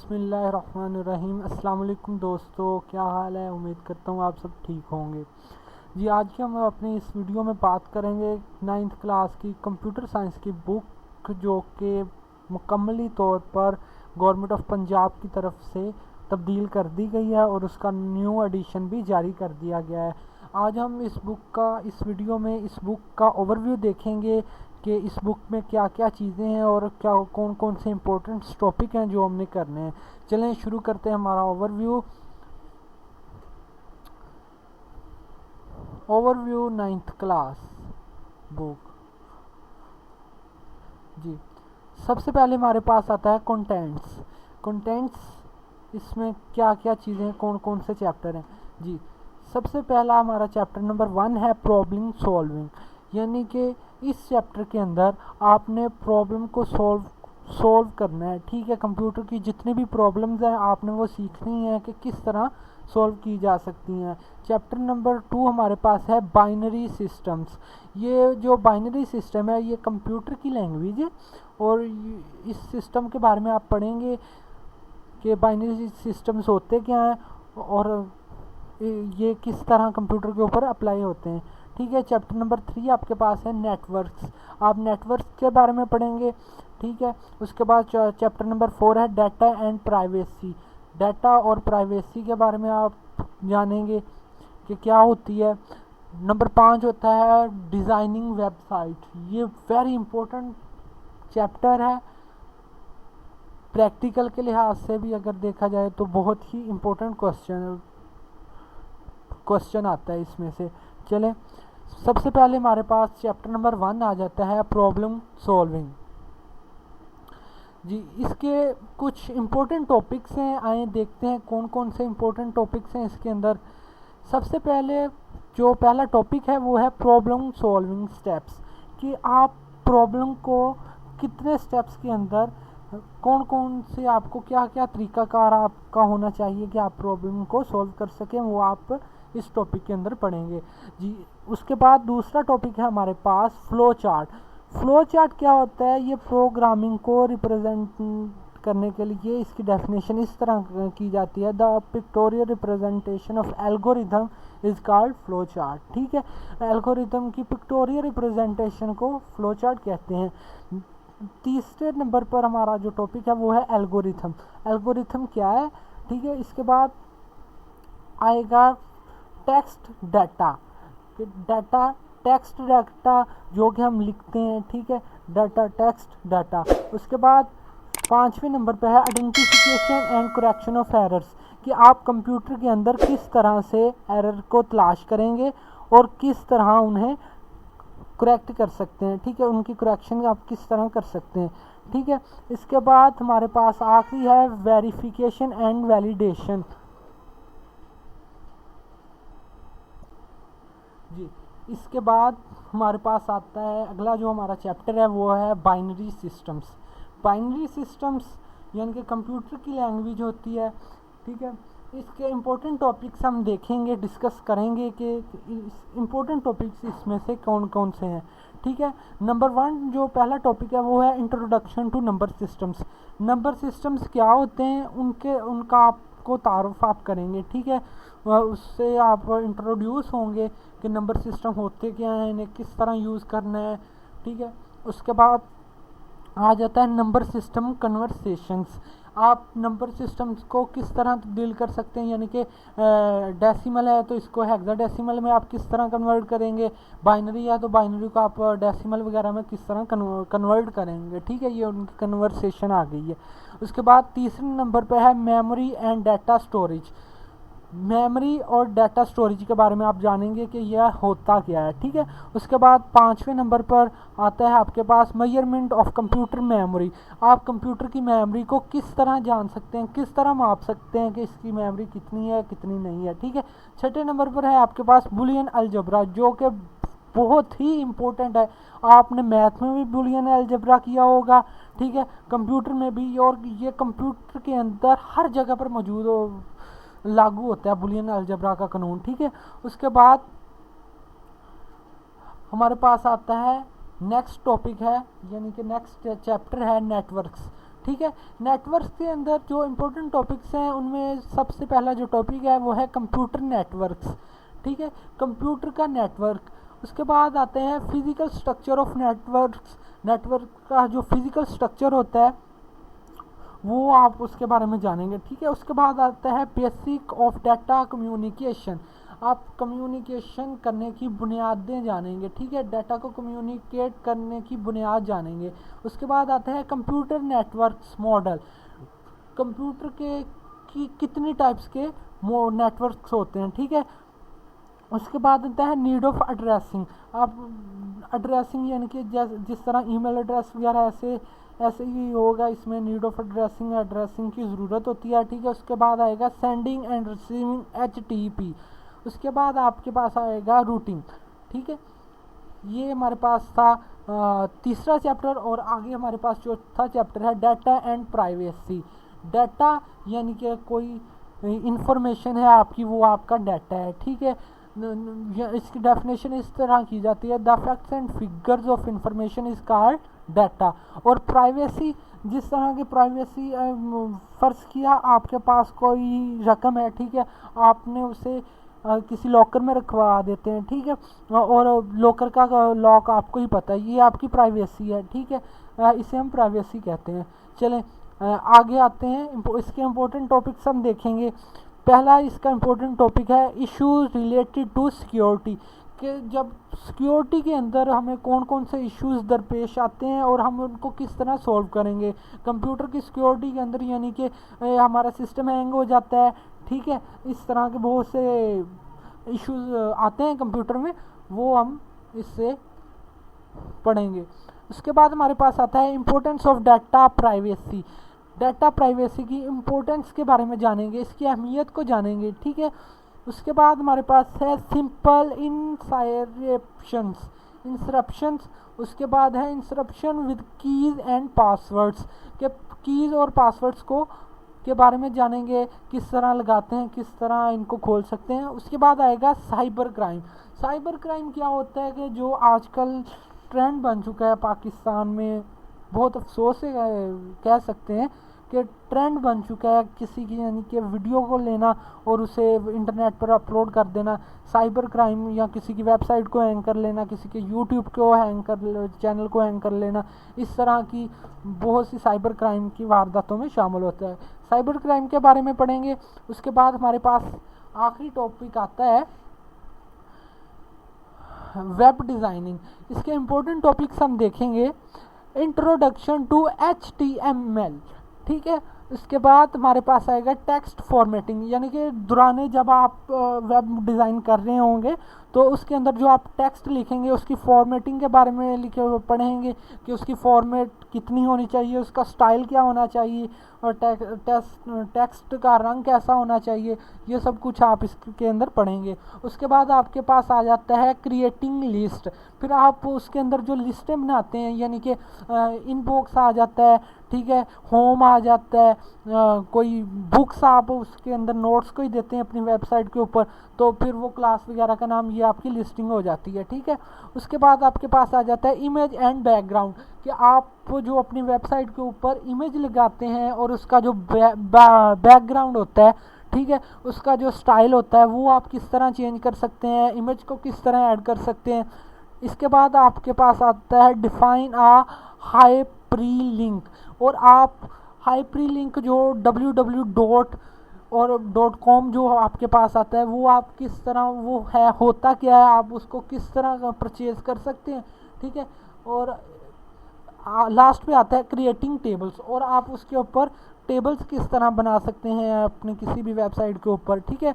बिस्मिल्लाहिर्रहमानिर्रहीम। अस्सलाम वालेकुम दोस्तों, क्या हाल है। उम्मीद करता हूँ आप सब ठीक होंगे। जी, आज की हम अपनी इस वीडियो में बात करेंगे 9th क्लास की कंप्यूटर साइंस की बुक, जो कि मुकम्मली तौर पर गवर्नमेंट ऑफ पंजाब की तरफ से तब्दील कर दी गई है और उसका न्यू एडिशन भी जारी कर दिया गया है। आज हम इस वीडियो में इस बुक का ओवरव्यू देखेंगे कि इस बुक में क्या क्या चीज़ें हैं और क्या कौन कौन से इम्पोर्टेंट टॉपिक हैं जो हमने करने हैं। चलें शुरू करते हैं हमारा ओवरव्यू 9th क्लास बुक। जी, सबसे पहले हमारे पास आता है कंटेंट्स। इसमें क्या क्या चीज़ें, कौन कौन से चैप्टर हैं। जी, सबसे पहला हमारा चैप्टर नंबर 1 है प्रॉब्लम सॉल्विंग, यानी कि इस चैप्टर के अंदर आपने प्रॉब्लम को सॉल्व करना है। ठीक है, कंप्यूटर की जितनी भी प्रॉब्लम्स हैं आपने वो सीखनी है कि किस तरह सॉल्व की जा सकती हैं। चैप्टर नंबर 2 हमारे पास है बाइनरी सिस्टम्स। ये जो बाइनरी सिस्टम है ये कंप्यूटर की लैंग्वेज है और इस सिस्टम के बारे में आप पढ़ेंगे कि बाइनरी सिस्टम्स होते क्या हैं और ये किस तरह कंप्यूटर के ऊपर अप्लाई होते हैं। ठीक है, चैप्टर नंबर 3 आपके पास है नेटवर्क्स। आप नेटवर्क्स के बारे में पढ़ेंगे। ठीक है, उसके बाद चैप्टर नंबर 4 है डाटा एंड प्राइवेसी। डाटा और प्राइवेसी के बारे में आप जानेंगे कि क्या होती है। नंबर 5 होता है डिज़ाइनिंग वेबसाइट। ये वेरी इंपॉर्टेंट चैप्टर है, प्रैक्टिकल के लिहाज से भी अगर देखा जाए तो बहुत ही इम्पोर्टेंट क्वेश्चन आता है इसमें से। चलें, सबसे पहले हमारे पास चैप्टर नंबर 1 आ जाता है प्रॉब्लम सॉल्विंग। जी, इसके कुछ इम्पोर्टेंट टॉपिक्स हैं, आए देखते हैं कौन कौन से इम्पोर्टेंट टॉपिक्स हैं इसके अंदर। सबसे पहले जो पहला टॉपिक है वो है प्रॉब्लम सॉल्विंग स्टेप्स, कि आप प्रॉब्लम को कितने स्टेप्स के अंदर कौन कौन से, आपको क्या क्या तरीकाकार आपका होना चाहिए कि आप प्रॉब्लम को सॉल्व कर सकें, वो आप इस टॉपिक के अंदर पढ़ेंगे। जी, उसके बाद दूसरा टॉपिक है हमारे पास फ्लो चार्ट। फ्लो चार्ट क्या होता है, ये प्रोग्रामिंग को रिप्रेजेंट करने के लिए इसकी डेफिनेशन इस तरह की जाती है, the pictorial representation of algorithm is called flow chart. ठीक है, एल्गोरिथम की पिक्टोरियल रिप्रेजेंटेशन को फ्लो चार्ट कहते हैं। तीसरे नंबर पर हमारा जो टॉपिक है वो है एल्गोरिथम। एल्गोरिथम क्या है, ठीक है। इसके बाद आएगा टेक्स्ट डाटा। टेक्स्ट डाटा जो कि हम लिखते हैं, ठीक है, डाटा टेक्स्ट डाटा। उसके बाद 5वें नंबर पे है identification and correction of errors, कि आप कंप्यूटर के अंदर किस तरह से एरर को तलाश करेंगे और किस तरह उन्हें करेक्ट कर सकते हैं। ठीक है, उनकी करेक्शन आप किस तरह कर सकते हैं। ठीक है, इसके बाद हमारे पास आखिरी है वेरिफिकेशन एंड वैलिडेशन। जी, इसके बाद हमारे पास आता है अगला जो हमारा चैप्टर है वो है बाइनरी सिस्टम्स। बाइनरी सिस्टम्स यानी कि कंप्यूटर की लैंग्वेज होती है। ठीक है, इसके इम्पोर्टेंट टॉपिक्स हम देखेंगे, डिस्कस करेंगे कि इम्पोर्टेंट टॉपिक्स इसमें से कौन कौन से हैं। ठीक है, नंबर 1 जो पहला टॉपिक है वो है introduction to number systems. Number systems क्या होते हैं, उनका आपको तारुफ आप करेंगे। ठीक है, उससे आप इंट्रोड्यूस होंगे कि नंबर सिस्टम होते क्या हैं, इन्हें किस तरह यूज़ करना है। ठीक है, उसके बाद आ जाता है नंबर सिस्टम कन्वर्सेशंस। आप नंबर सिस्टम्स को किस तरह डील कर सकते हैं, यानी कि डेसिमल है तो इसको हेक्साडेसिमल में आप किस तरह कन्वर्ट करेंगे, बाइनरी है तो बाइनरी को आप डेसिमल वगैरह में किस तरह कन्वर्ट करेंगे। ठीक है, ये उनकी कन्वर्सेशन आ गई है। उसके बाद तीसरे नंबर पे है memory and data storage. Memory और डाटा स्टोरेज के बारे में आप जानेंगे कि यह होता क्या है। ठीक है, उसके बाद 5वें नंबर पर आता है आपके पास मेजरमेंट ऑफ कंप्यूटर मेमोरी। आप कंप्यूटर की मेमोरी को किस तरह जान सकते हैं, किस तरह माप सकते हैं कि इसकी मेमोरी कितनी है कितनी नहीं है। ठीक है, 6ठे नंबर पर है आपके पास बुलियन अलजबरा, जो कि बहुत ही इम्पोर्टेंट है। आपने मैथ में भी बुलियन अलजबरा किया होगा, ठीक है, कंप्यूटर में भी, और ये कंप्यूटर के अंदर हर जगह पर मौजूद हो लागू होता है बुलियन अलजबरा का कानून। ठीक है, उसके बाद हमारे पास आता है नेक्स्ट टॉपिक है, यानी कि नेक्स्ट चैप्टर है नेटवर्क्स। ठीक है। नेटवर्क्स के अंदर जो इम्पोर्टेंट टॉपिक्स हैं उनमें सबसे पहला जो टॉपिक है वो है कंप्यूटर नेटवर्क्स, ठीक है, कंप्यूटर का नेटवर्क। उसके बाद आते हैं physical structure of networks, network का जो फिजिकल स्ट्रक्चर होता है वो आप उसके बारे में जानेंगे, ठीक है। उसके बाद आता है बेसिक ऑफ डाटा कम्युनिकेशन, आप कम्युनिकेशन करने की बुनियादें जानेंगे, ठीक है, डाटा को कम्युनिकेट करने की बुनियाद जानेंगे। उसके बाद आता है कंप्यूटर नेटवर्क्स मॉडल, कंप्यूटर के की कितनी टाइप्स के नेटवर्क्स होते हैं, ठीक है। उसके बाद आता है नीड ऑफ एड्रेसिंग, आप एड्रेसिंग यानी कि जिस तरह ईमेल एड्रेस वगैरह ऐसे ही होगा, इसमें नीड ऑफ एड्रेसिंग की ज़रूरत होती है, ठीक है। उसके बाद आएगा सेंडिंग एंड रिसीविंग HTTP। उसके बाद आपके पास आएगा रूटिंग, ठीक है। ये हमारे पास था तीसरा चैप्टर, और आगे हमारे पास चौथा चैप्टर है डाटा एंड प्राइवेसी। डाटा यानी कि कोई इंफॉर्मेशन है आपकी, वो आपका डाटा है, ठीक है। इसकी डेफिनेशन इस तरह की जाती है, the facts and figures of information is called data. और प्राइवेसी, जिस तरह की प्राइवेसी, फ़र्ज़ किया आपके पास कोई रकम है, ठीक है, आपने उसे किसी लॉकर में रखवा देते हैं, ठीक है, और लॉकर का लॉक आपको ही पता है, ये आपकी प्राइवेसी है, ठीक है, इसे हम प्राइवेसी कहते हैं। चलें आगे आते हैं, इसके इम्पोर्टेंट टॉपिक्स हम देखेंगे। पहला इसका इम्पोर्टेंट टॉपिक है इश्यूज रिलेटेड टू सिक्योरिटी, कि जब सिक्योरिटी के अंदर हमें कौन कौन से इश्यूज दरपेश आते हैं और हम उनको किस तरह सॉल्व करेंगे। कंप्यूटर की सिक्योरिटी के अंदर यानी कि हमारा सिस्टम हैंग हो जाता है, ठीक है, इस तरह के बहुत से इश्यूज आते हैं कंप्यूटर में, वो हम इससे पढ़ेंगे। उसके बाद हमारे पास आता है importance of data privacy, data privacy की इम्पोर्टेंस के बारे में जानेंगे, इसकी अहमियत को जानेंगे, ठीक है। उसके बाद हमारे पास है सिंपल इंसरप्शंस। उसके बाद है इंसरप्शन विद कीज़ एंड पासवर्ड्स, के कीज़ और पासवर्ड्स के बारे में जानेंगे, किस तरह लगाते हैं, किस तरह इनको खोल सकते हैं। उसके बाद आएगा साइबर क्राइम। साइबर क्राइम क्या होता है कि जो आजकल ट्रेंड बन चुका है पाकिस्तान में, बहुत अफसोस से कह सकते हैं कि ट्रेंड बन चुका है किसी की यानी कि वीडियो को लेना और उसे इंटरनेट पर अपलोड कर देना, साइबर क्राइम, या किसी की वेबसाइट को हैंग कर लेना, किसी के यूट्यूब को हैंग कर चैनल को हैंग कर लेना, इस तरह की बहुत सी साइबर क्राइम की वारदातों में शामिल होता है। साइबर क्राइम के बारे में पढ़ेंगे। उसके बाद हमारे पास आखिरी टॉपिक आता है वेब डिज़ाइनिंग, इसके इम्पोर्टेंट टॉपिक्स हम देखेंगे। इंट्रोडक्शन टू HTML, ठीक है। इसके बाद हमारे पास आएगा टेक्स्ट फॉर्मेटिंग, यानी कि दौरान जब आप वेब डिज़ाइन कर रहे होंगे तो उसके अंदर जो आप टेक्स्ट लिखेंगे उसकी फॉर्मेटिंग के बारे में लिखे पढ़ेंगे कि उसकी फॉर्मेट कितनी होनी चाहिए, उसका स्टाइल क्या होना चाहिए, और टेक्स्ट का रंग कैसा होना चाहिए, ये सब कुछ आप इसके अंदर पढ़ेंगे। उसके बाद आपके पास आ जाता है क्रिएटिंग लिस्ट, फिर आप उसके अंदर जो लिस्टें बनाते हैं, यानी कि इनबॉक्स आ जाता है, ठीक है, होम आ जाता है, कोई बुक्स आप उसके अंदर नोट्स को ही देते हैं अपनी वेबसाइट के ऊपर, तो फिर वो क्लास वगैरह का नाम, ये आपकी लिस्टिंग हो जाती है, ठीक है। उसके बाद आपके पास आ जाता है इमेज एंड बैकग्राउंड, कि आप जो अपनी वेबसाइट के ऊपर इमेज लगाते हैं और उसका जो बैकग्राउंड होता है, ठीक है, उसका जो स्टाइल होता है वो आप किस तरह चेंज कर सकते हैं, इमेज को किस तरह ऐड कर सकते हैं। इसके बाद आपके पास आता है डिफाइन आ हाइपरलिंक, और आप हाइपरलिंक जो www और .com जो आपके पास आता है वो आप किस तरह, वो है होता क्या है, आप उसको किस तरह परचेज कर सकते हैं, ठीक है। और लास्ट पे आता है क्रिएटिंग टेबल्स, और आप उसके ऊपर टेबल्स किस तरह बना सकते हैं अपने किसी भी वेबसाइट के ऊपर, ठीक है।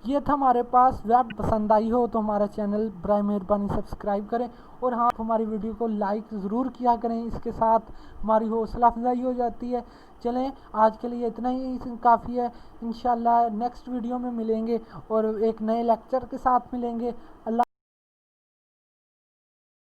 ये था हमारे पास। वेब पसंद आई हो तो हमारा चैनल बराए मेहरबानी सब्सक्राइब करें, और हाँ, हमारी वीडियो को लाइक ज़रूर किया करें, इसके साथ हमारी हौसला अफजाई हो जाती है। चलें आज के लिए इतना ही काफ़ी है, इंशाल्लाह नेक्स्ट वीडियो में मिलेंगे और एक नए लेक्चर के साथ मिलेंगे। अल्लाह।